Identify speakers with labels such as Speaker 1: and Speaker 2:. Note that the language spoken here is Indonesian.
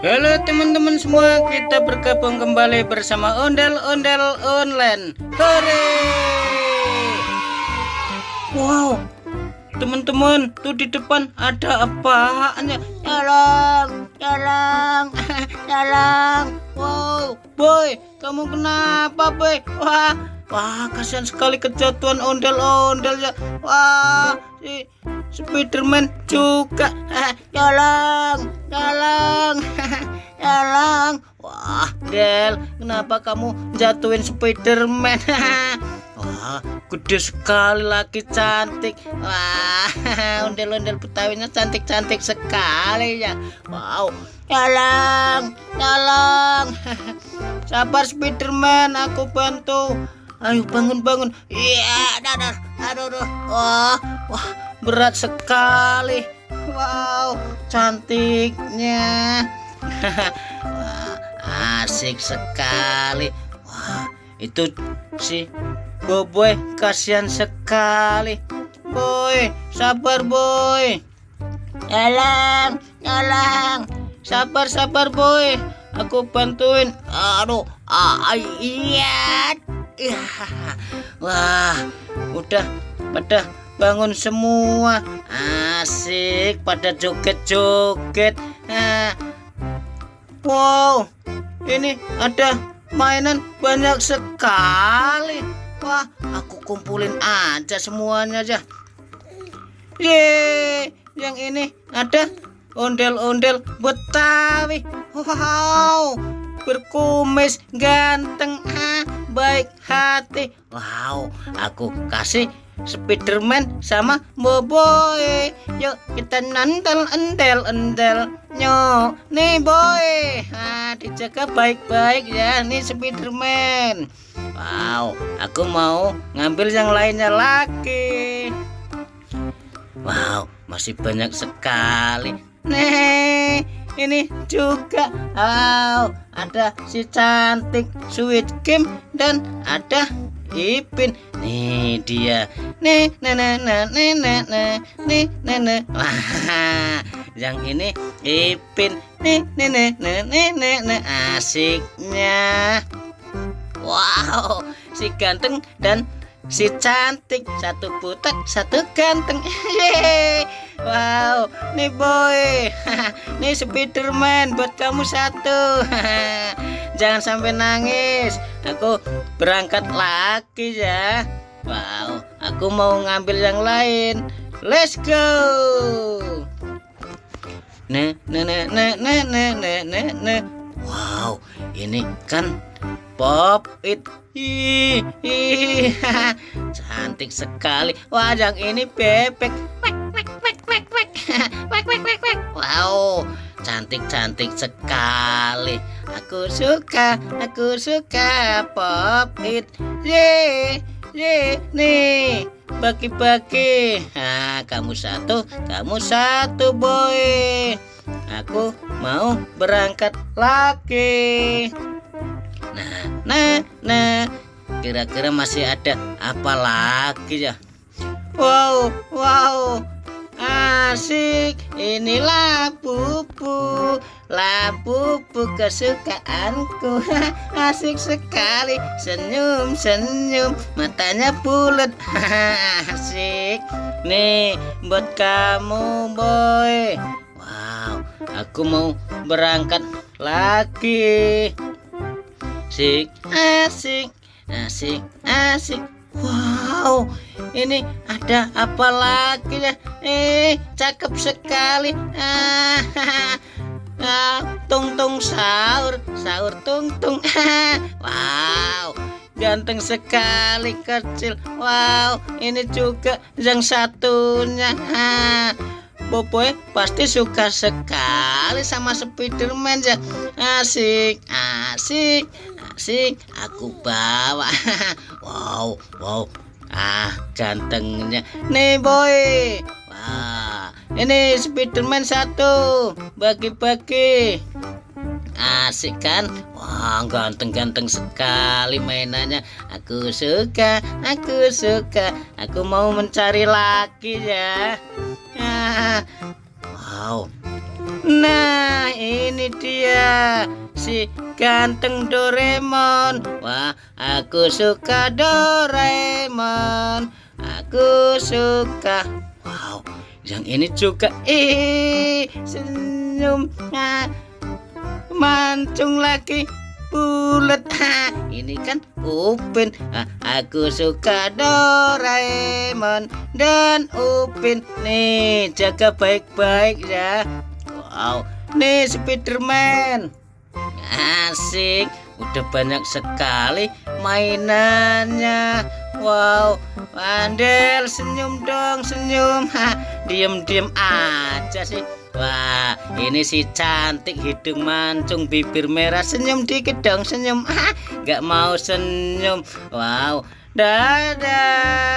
Speaker 1: Halo teman-teman semua, kita bergabung kembali bersama Ondel-Ondel Online. Hore! Wow, teman-teman, tuh di depan ada apaan ya? Tolong, tolong, tolong. Wow, boy, kamu kenapa, boy? Wah, kasihan sekali kejatuhan ondel-ondel ya. Wah, si Spiderman juga. Tolong, tolong, tolong. Wah, Del, kenapa kamu jatuhin Spiderman? Wah, gede sekali, laki cantik. Wah, ondel-ondel Betawinya cantik-cantik sekali ya. Wow, tolong, tolong. Sabar Spiderman, aku bantu. Ayo bangun. Iya, aduh. Wah, berat sekali. Wow, cantiknya. Wah, asik sekali. Wah, itu si Boboy kasihan sekali. Boy, sabar boy. Tolong. Sabar boy. Aku bantuin. Aduh, iya. Wah, udah pada bangun semua. Asik, pada joget-joget. Wow, ini ada mainan banyak sekali. Wah, aku kumpulin aja semuanya aja. Yeay, yang ini ada ondel-ondel Betawi. Wow, berkumis, ganteng, baik hati. Wow, aku kasih Spiderman sama Boboy. Yuk kita endel. Nyok, nih boy. Dijaga baik-baik ya, nih Spiderman. Wow, aku mau ngambil yang lainnya lagi. Wow, masih banyak sekali. Nih, ini juga. Wow, ada si cantik Sweet Kim dan ada Ipin. Nih dia. Nih. Wah, yang ini Ipin. Nih. Asiknya. Wow, si ganteng dan si cantik, satu butek, satu ganteng. Wow, nih boy. Nih Spiderman buat kamu satu. Jangan sampai nangis. Aku berangkat lagi ya. Wow, aku mau ngambil yang lain. Let's go. Nah. Wow, ini kan Pop It. Cantik sekali. Wah, yang ini bebek. Wow, cantik sekali. Aku suka Pop It. Nih, bagi-bagi. Kamu satu boy. Aku mau berangkat lagi. Nah, kira-kira masih ada apa lagi ya? Wow, asik. Inilah bubu kesukaanku. Asik sekali, senyum, matanya bulat. Asik. Nih, buat kamu boy. Wow, aku mau berangkat lagi. Asik. Wow, ini ada apa lagi ya? Cakep sekali. Tung sahur tung. Wow, ganteng sekali kecil. Wow, ini juga yang satunya. Boboy pasti suka sekali sama Spiderman ya. Asik. Aku bawa. Wow. Gantengnya. Nih boy. Wah, ini Spiderman satu. Bagi-bagi. Asik kan? Wah, ganteng sekali mainannya. Aku suka. Aku mau mencari lagi ya. Wow. Nah, ini ini dia si ganteng Doraemon. Wah, aku suka Doraemon. Aku suka. Wow, yang ini juga senyum. Mancung lagi bulat. Ini kan Upin. Aku suka Doraemon dan Upin. Nih, jaga baik-baik ya. Wow, nih Spiderman. Asik, udah banyak sekali mainannya. Wow, Bandel, senyum dong, senyum. Diem-diem aja sih. Wah, ini si cantik hidung mancung bibir merah. Senyum dikit dong, senyum. Gak mau senyum. Wow, dadah.